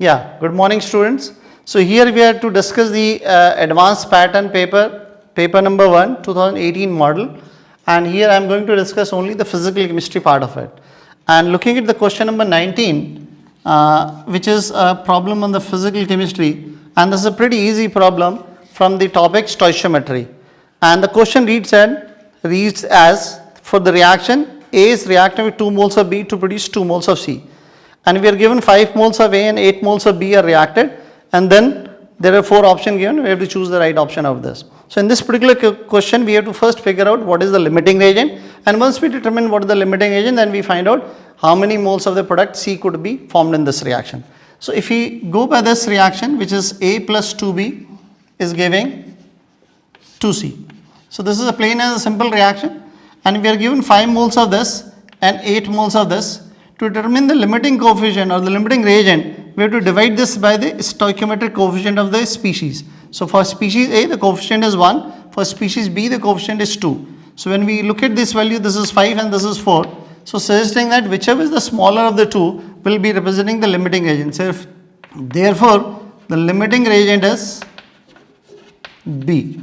Yeah, good morning students. So here we are to discuss the advanced pattern paper number 1, 2018 model, and here I am going to discuss only the physical chemistry part of it. And looking at the question number 19, which is a problem on the physical chemistry, and this is a pretty easy problem from the topic stoichiometry. And the question reads as for the reaction, A is reacting with 2 moles of B to produce 2 moles of C. And we are given 5 moles of A and 8 moles of B are reacted, and then there are 4 options given. We have to choose the right option of this. So in this particular question, we have to first figure out what is the limiting reagent, and once we determine what is the limiting reagent, then we find out how many moles of the product C could be formed in this reaction. So if we go by this reaction, which is A plus 2B is giving 2C. So this is a plain and a simple reaction, and we are given 5 moles of this and 8 moles of this. To determine the limiting coefficient or the limiting reagent, we have to divide this by the stoichiometric coefficient of the species. So for species A, the coefficient is 1, for species B, the coefficient is 2. So when we look at this value, this is 5 and this is 4. So suggesting that whichever is the smaller of the two will be representing the limiting reagent. So therefore, the limiting reagent is B.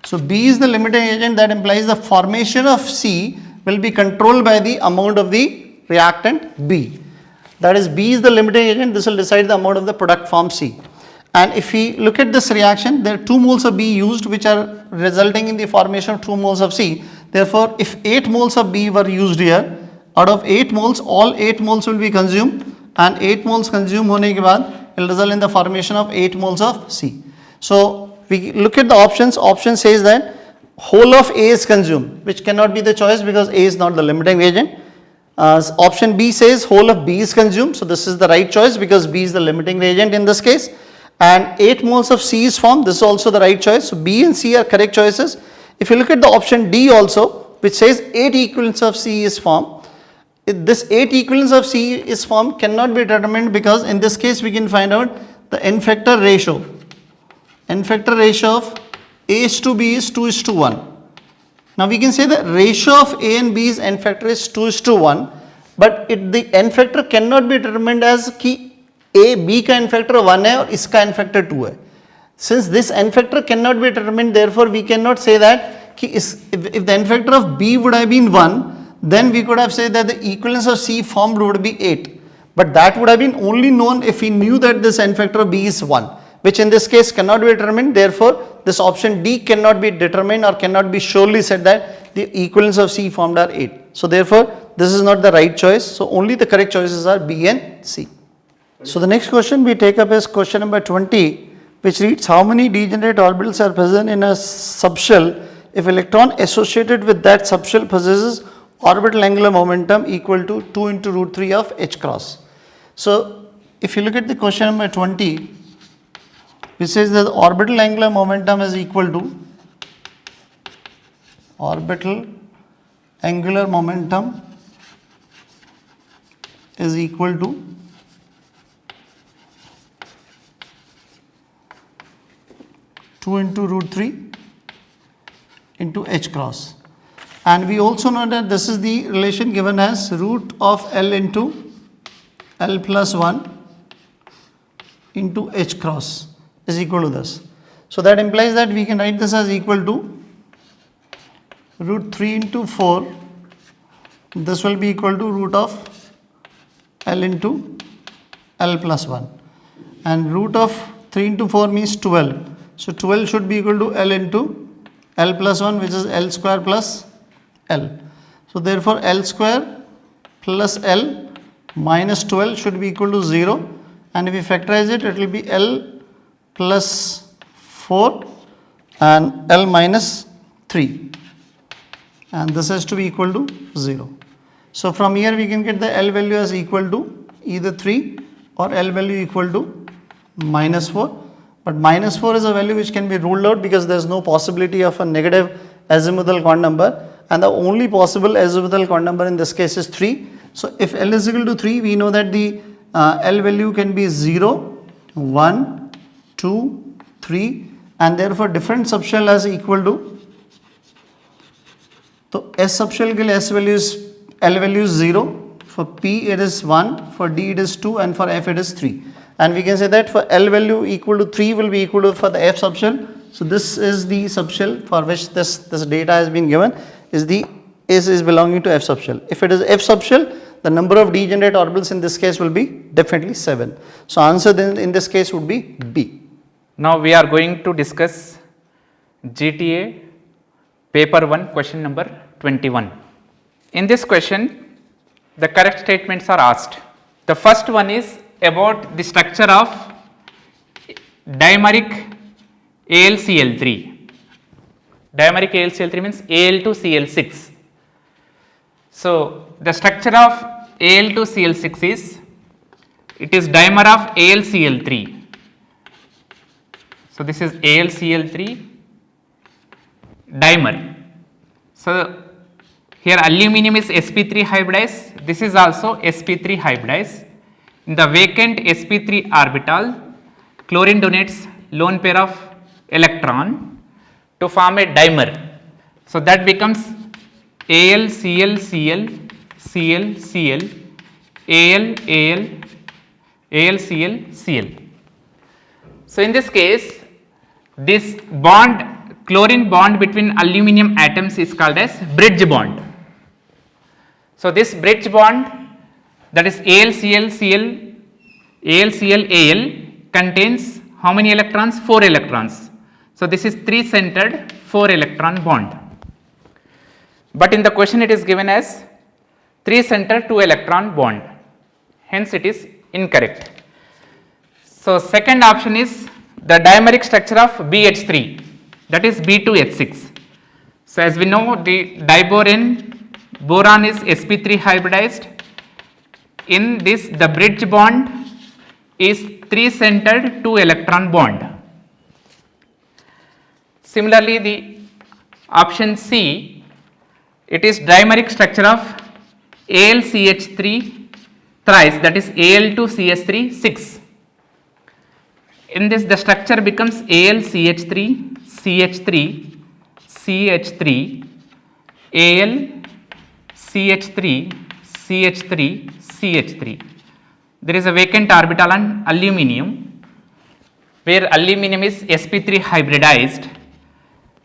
So B is the limiting agent, that implies the formation of C will be controlled by the amount of the reactant B. That is, B is the limiting agent, this will decide the amount of the product formed C. And if we look at this reaction, there are 2 moles of B used, which are resulting in the formation of 2 moles of C. Therefore, if 8 moles of B were used here, out of 8 moles, all 8 moles will be consumed, and 8 moles consumed hone ke baad will result in the formation of 8 moles of C. So we look at the options. Option says that whole of A is consumed, which cannot be the choice because A is not the limiting reagent. Option B says whole of B is consumed, so this is the right choice because B is the limiting reagent in this case. And 8 moles of C is formed, this is also the right choice. So B and C are correct choices. If you look at the option D also, which says 8 equivalents of C is formed, this 8 equivalents of C is formed cannot be determined because in this case we can find out the n factor ratio. N factor ratio of A is to B is 2 is to 1. Now we can say the ratio of A and B's n factor is 2 is to 1, but the n factor cannot be determined as कि A, B का n factor 1 है और इसका n factor 2 है. Since this n factor cannot be determined, therefore we cannot say that कि if the n factor of B would have been 1, then we could have said that the equivalence of C formed would be 8. But that would have been only known if we knew that this n factor of B is 1, which in this case cannot be determined. Therefore, this option D cannot be determined or cannot be surely said that the equivalence of C formed are 8. So therefore, this is not the right choice. So only the correct choices are B and C. So the next question we take up is question number 20, which reads how many degenerate orbitals are present in a subshell if electron associated with that subshell possesses orbital angular momentum equal to 2 into root 3 of h cross. So if you look at the question number 20, which says that the orbital angular momentum is equal to orbital angular momentum is equal to two into root 3 into h cross. And we also know that this is the relation given as root of L into L plus 1 into h cross is equal to this. So that implies that we can write this as equal to root 3 into 4. This will be equal to root of L into L plus 1. And root of 3 into 4 means 12. So 12 should be equal to L into L plus 1, which is L square plus L. So therefore L square plus L minus 12 should be equal to 0. And if we factorize it, it will be L plus 4 and L minus 3. And this has to be equal to 0. So from here we can get the L value as equal to either 3 or L value equal to minus 4. But minus 4 is a value which can be ruled out because there is no possibility of a negative azimuthal quantum number, and the only possible azimuthal quantum number in this case is 3. So if L is equal to 3, we know that the L value can be 0, 1, 2, 3, and therefore different subshell as equal to, तो S subshell के लिए S value is L value is 0, for P it is 1, for D it is 2, and for F it is 3. And we can say that for L value equal to 3 will be equal to for the F subshell. So this is the subshell for which this data has been given, is belonging to F subshell. If it is F subshell, the number of degenerate orbitals in this case will be definitely 7. So answer then in this case would be B. Now we are going to discuss GTA paper 1 question number 21. In this question, the correct statements are asked. The first one is about the structure of dimeric AlCl3. Dimeric AlCl3 means Al2Cl6. So the structure of Al2Cl6 is, it is dimer of AlCl3. So this is AlCl3 dimer. So here aluminum is sp3 hybridized, this is also sp3 hybridized. In the vacant sp3 orbital, chlorine donates lone pair of electron to form a dimer. So that becomes AlClCl, ClCl, AlClCl. So in this case, this bond, chlorine bond between aluminum atoms is called as bridge bond. So this bridge bond, that is AlClCl, AlClAl, contains how many electrons? 4 electrons. So this is 3-centered 4 electron bond. But in the question it is given as 3-centered 2 electron bond. Hence it is incorrect. So second option is the dimeric structure of BH3, that is B2H6. So as we know, the diboron boron is sp3 hybridized. In this, the bridge bond is 3-centered 2 electron bond. Similarly, the option C, it is dimeric structure of AlCH3 thrice, that is Al2CH3 6. In this, the structure becomes AlCH3 CH3 CH3 AlCH3 CH3 CH3. There is a vacant orbital on aluminum, where aluminum is sp3 hybridized.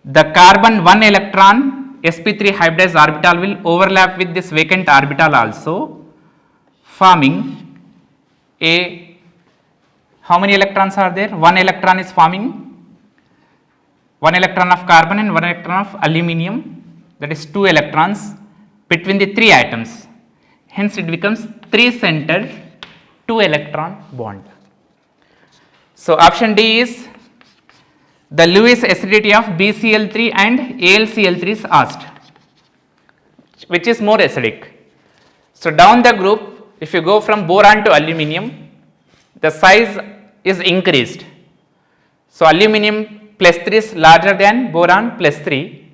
The carbon 1 electron sp3 hybridized orbital will overlap with this vacant orbital also, forming a, how many electrons are there? 1 electron is forming, 1 electron of carbon and 1 electron of aluminum, that is 2 electrons between the 3 atoms. Hence it becomes 3-centered 2 electron bond. So option D is the Lewis acidity of BCl3 and AlCl3 is asked. Which is more acidic? So down the group, if you go from boron to aluminum, the size is increased. So aluminum plus 3 is larger than boron plus 3.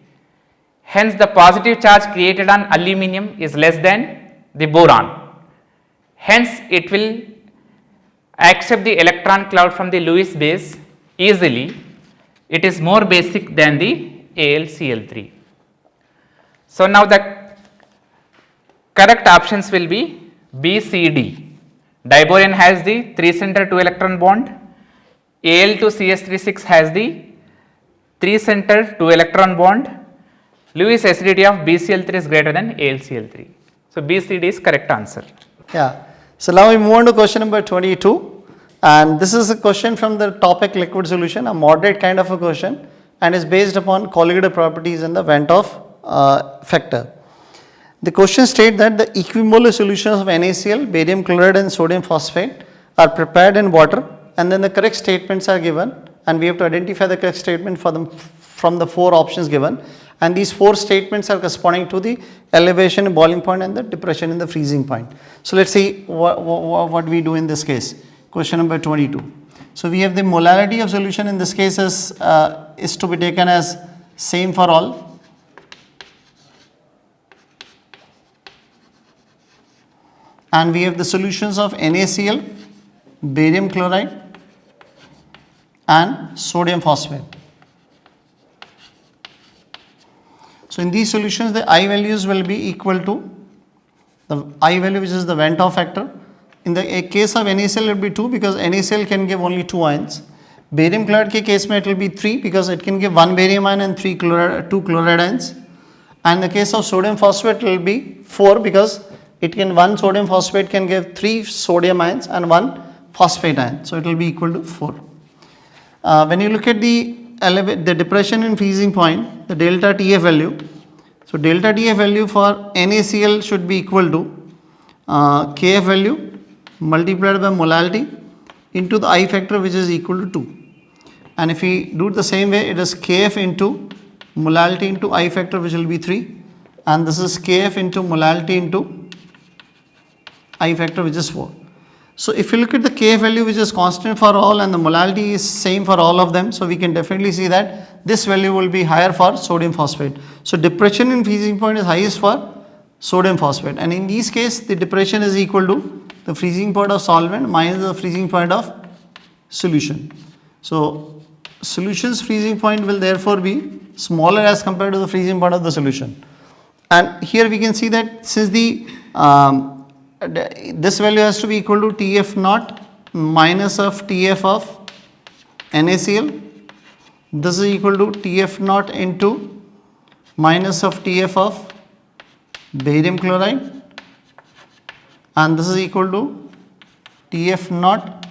Hence the positive charge created on aluminum is less than the boron. Hence it will accept the electron cloud from the Lewis base easily. It is more basic than the AlCl3. So now the correct options will be B, C, D. Diboron has the 3-centered 2 electron bond. Al2CH36 has the 3-centered 2 electron bond. Lewis acidity of BCl3 is greater than AlCl3. So B, C, D is correct answer. Yeah. So now we move on to question number 22, and this is a question from the topic liquid solution, a moderate kind of a question, and is based upon colligative properties and the Van 't Hoff factor. The question states that the equimolar solutions of NaCl, barium chloride and sodium phosphate are prepared in water, and then the correct statements are given, and we have to identify the correct statement for them from the 4 options given, and these 4 statements are corresponding to the elevation in boiling point and the depression in the freezing point. So let's see what we do in this case. Question number 22. So we have the molality of solution in this case is to be taken as same for all. And we have the solutions of NaCl, barium chloride and sodium phosphate. So in these solutions the I values will be equal to the I value which is the Van't Hoff factor. In the case of NaCl it will be 2 because NaCl can give only 2 ions. Barium chloride ke case mein it will be 3 because it can give 1 barium ion and 2 chloride ions. And in the case of sodium phosphate it will be 4 because it can 1 sodium phosphate can give 3 sodium ions and 1 phosphate ion. So it will be equal to 4. When you look at the depression in freezing point, the delta TF value. So delta TF value for NaCl should be equal to Kf value multiplied by molality into the I factor which is equal to 2. And if we do it the same way, it is Kf into molality into I factor which will be 3, and this is Kf into molality into I factor which is 4. So if you look at the Kf value which is constant for all and the molality is same for all of them, so we can definitely see that this value will be higher for sodium phosphate. So depression in freezing point is highest for sodium phosphate, and in this case the depression is equal to the freezing point of solvent minus the freezing point of solution. So solution's freezing point will therefore be smaller as compared to the freezing point of the solution. And here we can see that since the this value has to be equal to TF naught minus of TF of NaCl. This is equal to TF naught into minus of TF of barium chloride, and this is equal to TF naught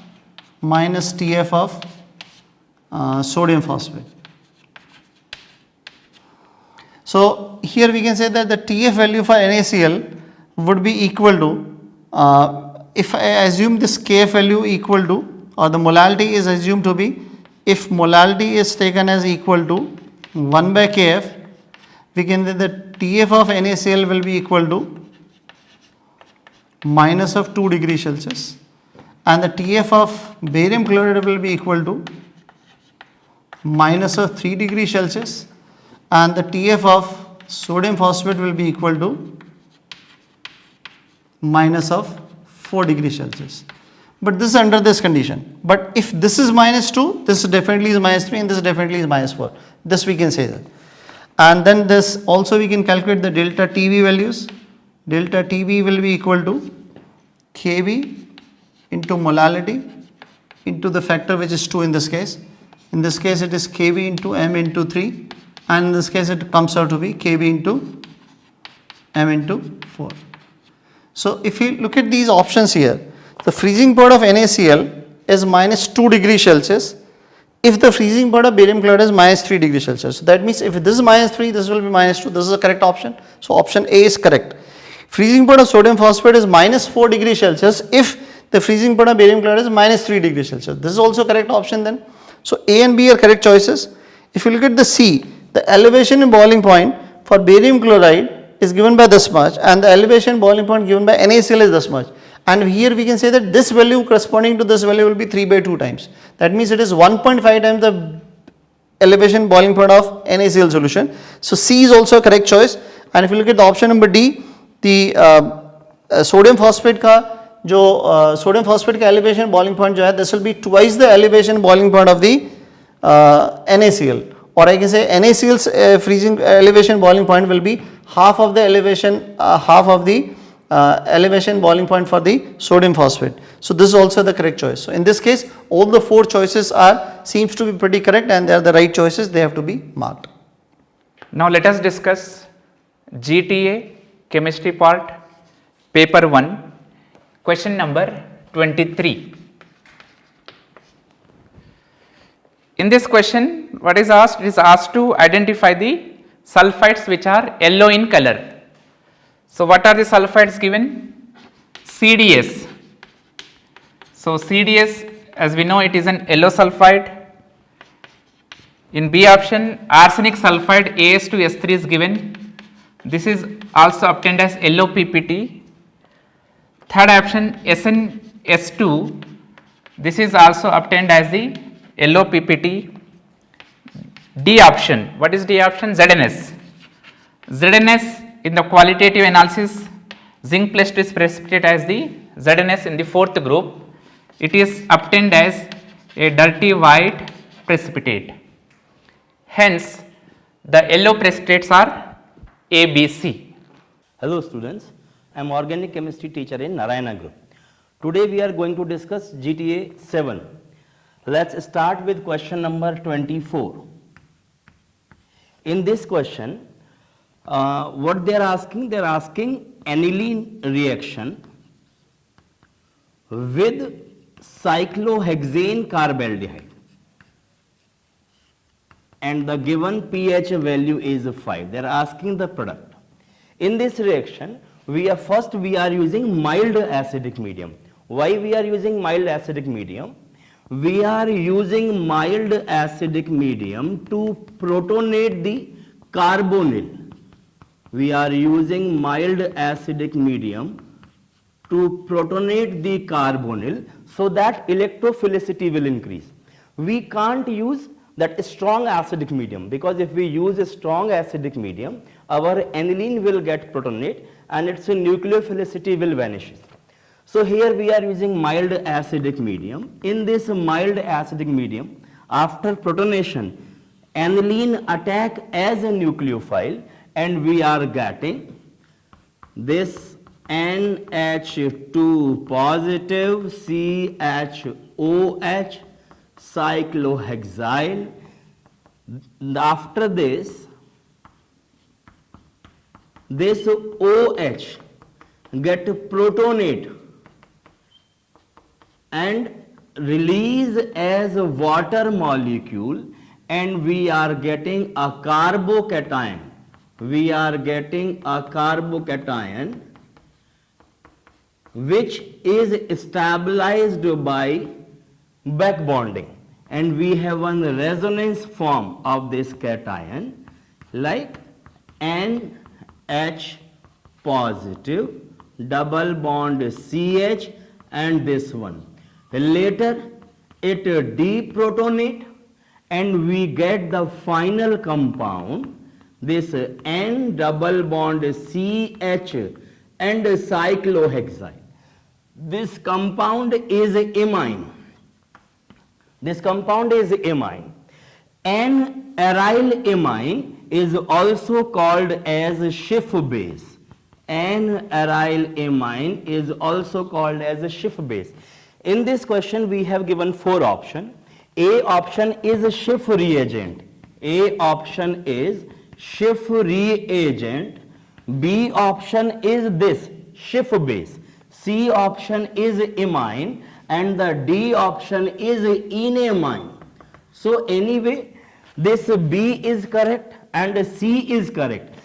minus TF of sodium phosphate. So here we can say that the TF value for NaCl would be equal to, if I assume this Kf value equal to, or the molality is assumed to be, if molality is taken as equal to 1 by Kf, we can say that TF of NaCl will be equal to minus of 2 degrees Celsius, and the TF of barium chloride will be equal to minus of 3 degrees Celsius, and the TF of sodium phosphate will be equal to minus of 4 degrees Celsius. But this is under this condition. But if this is minus 2, this definitely is minus 3, and this definitely is minus 4. This we can say that. And then this also we can calculate the delta TB values. Delta TB will be equal to Kb into molality into the factor which is 2 in this case. In this case it is Kb into m into 3, and in this case it comes out to be Kb into m into 4. So if you look at these options here, the freezing point of NaCl is minus 2 degrees Celsius if the freezing point of barium chloride is minus 3 degrees Celsius. So that means if this is minus 3, this will be minus 2. This is the correct option. So option A is correct. Freezing point of sodium phosphate is minus 4 degrees Celsius if the freezing point of barium chloride is minus 3 degrees Celsius. This is also correct option then. So A and B are correct choices. If you look at the C, the elevation in boiling point for barium chloride is given by this much, and the elevation boiling point given by NaCl is this much. And here we can say that this value corresponding to this value will be 3 by 2 times. That means it is 1.5 times the elevation boiling point of NaCl solution. So C is also a correct choice. And if you look at the option number D, the sodium phosphate ka sodium phosphate ka elevation boiling point jo hai, this will be twice the elevation boiling point of the NaCl. Or I can say NaCl's freezing elevation boiling point will be half of the elevation elevation boiling point for the sodium phosphate. So this is also the correct choice. So in this case, all the 4 choices seems to be pretty correct, and they are the right choices. They have to be marked. Now let us discuss GTA chemistry part, paper 1, question number 23. In this question, what is asked? It is asked to identify the sulfides which are yellow in color. So what are the sulfides given? CDS. So CDS, as we know, it is an yellow sulfide. In B option, arsenic sulfide As2S3 is given. This is also obtained as yellow PPT. Third option, SnS2. This is also obtained as the yellow PPT. D option. What is D option? ZNS. ZNS in the qualitative analysis, zinc plus is precipitate as the ZNS in the 4th group. It is obtained as a dirty white precipitate. Hence, the yellow precipitates are A, B, C. Hello students, I'm organic chemistry teacher in Narayana Group. Today we are going to discuss GTA 7. Let's start with question number 24. In this question, what they are asking aniline reaction with cyclohexane carbaldehyde, and the given pH value is 5. They are asking the product. In this reaction, we are using mild acidic medium. Why we are using mild acidic medium? We are using mild acidic medium to protonate the carbonyl. We are using mild acidic medium to protonate the carbonyl so that electrophilicity will increase. We can't use that strong acidic medium, because if we use a strong acidic medium, our aniline will get protonate and its nucleophilicity will vanish. So here we are using mild acidic medium. In this mild acidic medium, after protonation, aniline attack as a nucleophile and we are getting this NH2 positive CHOH cyclohexyl. After this OH get protonate and release as a water molecule, and we are getting a carbocation. We are getting a carbocation which is stabilized by back bonding, and we have one resonance form of this cation like NH positive double bond CH and this one. Later it deprotonate and we get the final compound, this N double bond CH and cyclohexyl. This compound is amine. This compound is amine. N-aryl amine is also called as Schiff base. N-aryl amine is also called as a Schiff base. In this question we have given 4 options. A option is a Schiff reagent. A option is Schiff reagent. B option is this Schiff base. C option is amine, and the D option is enamine. So anyway, this B is correct and C is correct.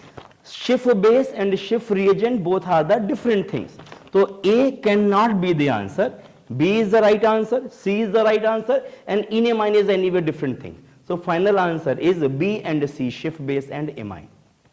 Schiff base and Schiff reagent both are the different things. So A cannot be the answer, B is the right answer, C is the right answer, and enamine is anyway different thing. So final answer is B and C, Schiff base and amine.